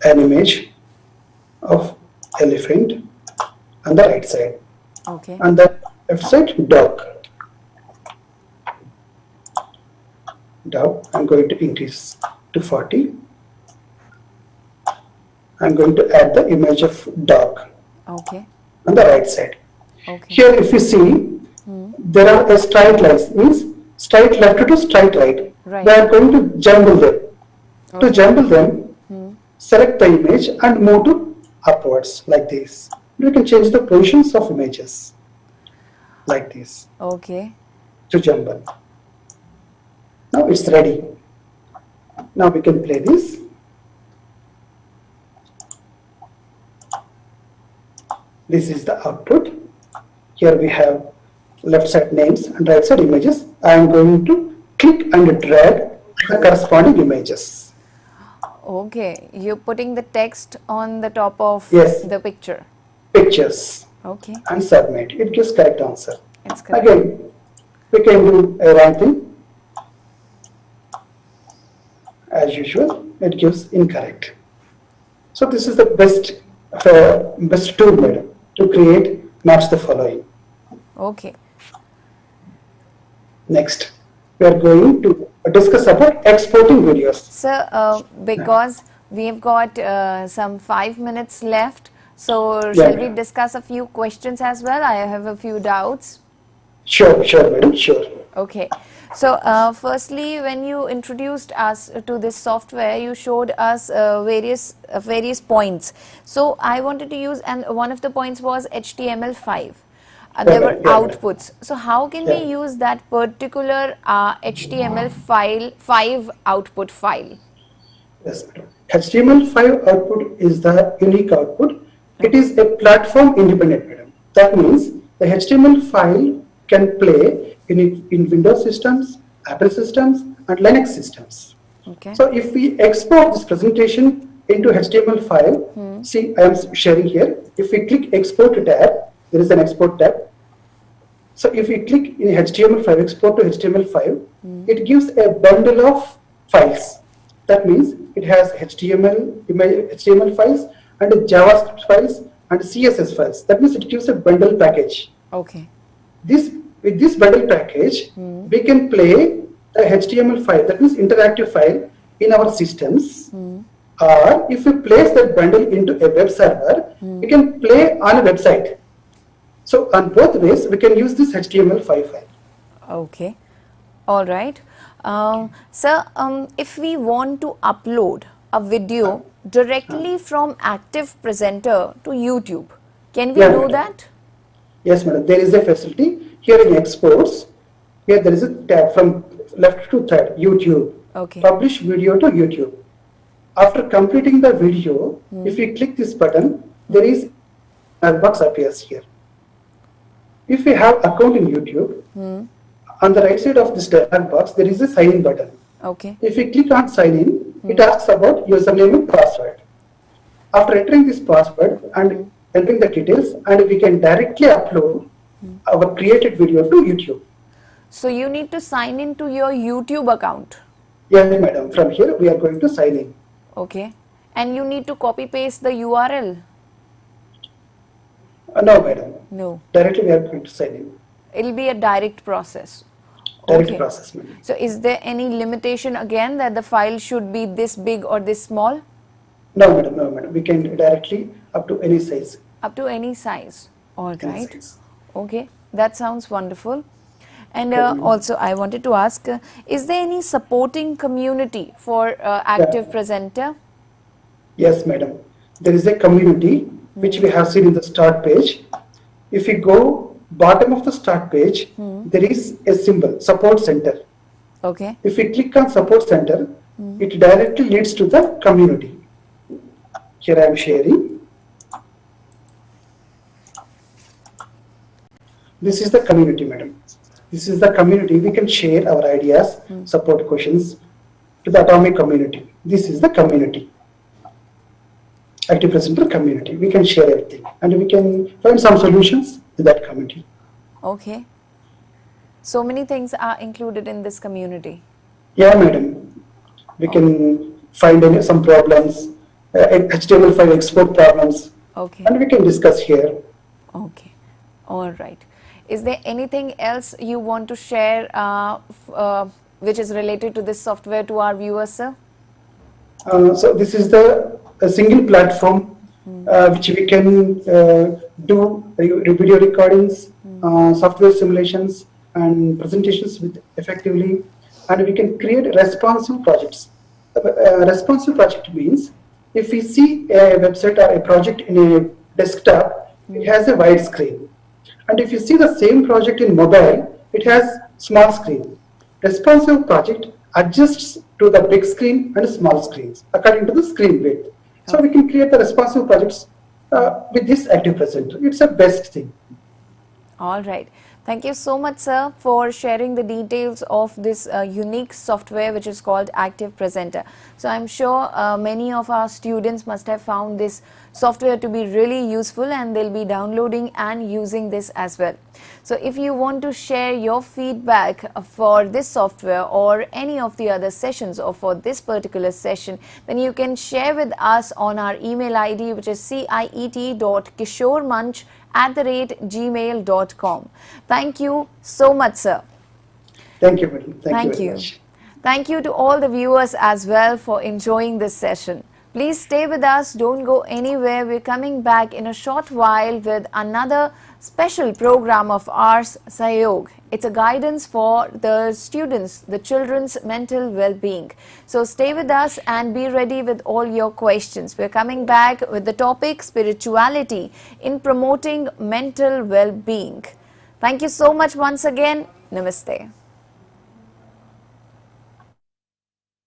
Speaker 2: an image of elephant on the right side.
Speaker 1: Okay.
Speaker 2: On the left side, dog. Dog, I am going to increase to 40. I am going to add the image of dog
Speaker 1: Okay.
Speaker 2: on the right side.
Speaker 1: Okay.
Speaker 2: Here if you see, there are a straight lines, means straight left to straight right.
Speaker 1: Right.
Speaker 2: We are going to jumble them. To jumble them, select the image and move to upwards like this. You can change the positions of images like this
Speaker 1: Okay.
Speaker 2: to jumble. Now it's ready. Now we can play this. This is the output. Here we have left side names and right side images. I am going to click and drag the corresponding images.
Speaker 1: Okay. You're putting the text on the top of
Speaker 2: Yes.
Speaker 1: the picture.
Speaker 2: Pictures
Speaker 1: Okay.
Speaker 2: and submit. It gives correct answer.
Speaker 1: It's correct.
Speaker 2: Again, we can do a wrong thing. As usual, it gives incorrect. So this is the best tool, madam, to create match the following.
Speaker 1: Okay.
Speaker 2: Next, we are going to discuss about exporting videos.
Speaker 1: Sir, because we've got some 5 minutes left, so
Speaker 2: Yeah,
Speaker 1: shall we
Speaker 2: madam.
Speaker 1: discuss a few questions as well? I have a few doubts.
Speaker 2: Sure, madam, sure.
Speaker 1: Okay. So, firstly, when you introduced us to this software, you showed us various points. So, I wanted to use, and one of the points was HTML5. There were
Speaker 2: Yeah, madam.
Speaker 1: outputs. So, how can we
Speaker 2: Yeah.
Speaker 1: use that particular HTML5 output file?
Speaker 2: Yes, madam. HTML5 output is the unique output. It
Speaker 1: Okay.
Speaker 2: is a platform independent, madam. That means the HTML file can play in Windows systems, Apple systems, and Linux systems.
Speaker 1: Okay.
Speaker 2: So if we export this presentation into HTML file, see, I am sharing here. If we click export tab, there is an export tab. So if we click in HTML5, export to HTML5, it gives a bundle of files. That means it has HTML files and JavaScript files and CSS files. That means it gives a bundle package.
Speaker 1: Okay.
Speaker 2: With this bundle package, we can play the HTML file, that means interactive file, in our systems. Or if we place that bundle into a web server, we can play on a website. So on both ways, we can use this HTML5 file.
Speaker 1: Okay. All right. Sir, if we want to upload a video directly from Active Presenter to YouTube, can we
Speaker 2: Yeah,
Speaker 1: do
Speaker 2: madam.
Speaker 1: that?
Speaker 2: Yes, madam. There is a facility here in exports. Here there is a tab from left to third, YouTube.
Speaker 1: Okay.
Speaker 2: Publish video to YouTube. After completing the video, if we click this button, there is a box appears here. If we have account in YouTube, on the right side of this dialog box, there is a sign in button.
Speaker 1: Okay.
Speaker 2: If we click on sign in, it asks about username and password. After entering this password and entering the details, and we can directly upload our created video to YouTube.
Speaker 1: So you need to sign in to your YouTube account.
Speaker 2: Yes, madam. From here, we are going to sign in.
Speaker 1: Okay. And you need to copy paste the URL.
Speaker 2: No, madam.
Speaker 1: No.
Speaker 2: Directly, we are going to sign in.
Speaker 1: It'll be a direct process.
Speaker 2: Direct
Speaker 1: Okay.
Speaker 2: process, madam.
Speaker 1: So is there any limitation again that the file should be this big or this small?
Speaker 2: No, madam. No, madam. We can directly up to any size.
Speaker 1: Up to any size. All
Speaker 2: Any
Speaker 1: right.
Speaker 2: size.
Speaker 1: Okay. That sounds wonderful. And
Speaker 2: Okay.
Speaker 1: also I wanted to ask, is there any supporting community for Active Presenter?
Speaker 2: Yes, madam. There is a community which we have seen in the start page. If you go bottom of the start page, there is a symbol, support center.
Speaker 1: Okay.
Speaker 2: If we click on support center, it directly leads to the community. Here I am sharing. This is the community, madam. This is the community. We can share our ideas, support questions to the atomic community. This is the community. Active Presenter community. We can share everything and we can find some solutions to that community.
Speaker 1: Okay. So many things are included in this community.
Speaker 2: Yeah, madam. We can find some problems, HTML5 export problems,
Speaker 1: Okay.
Speaker 2: and we can discuss here.
Speaker 1: Okay. All right. Is there anything else you want to share which is related to this software to our viewers, sir?
Speaker 2: So this is a single platform which we can do video recordings, software simulations, and presentations with effectively, and we can create responsive projects. A responsive project means if we see a website or a project in a desktop, it has a wide screen, and if you see the same project in mobile, it has small screen. Responsive project adjusts to the big screen and small screens according to the screen width. So we can create the responsive projects with this Active Presenter. It's the best thing.
Speaker 1: All right. Thank you so much, sir, for sharing the details of this unique software which is called Active Presenter. So I'm sure many of our students must have found this software to be really useful and they'll be downloading and using this as well. So if you want to share your feedback for this software or any of the other sessions or for this particular session, then you can share with us on our email ID, which is ciet.kishoremanch@gmail.com. Thank you so much, sir.
Speaker 2: Thank you, madam. Thank you
Speaker 1: Thank
Speaker 2: very
Speaker 1: you.
Speaker 2: much.
Speaker 1: Thank you to all the viewers as well for enjoying this session. Please stay with us. Don't go anywhere. We're coming back in a short while with another special program of ours, Sahyog. It's a guidance for the students, the children's mental well-being. So stay with us and be ready with all your questions. We're coming back with the topic spirituality in promoting mental well-being. Thank you so much once again. Namaste.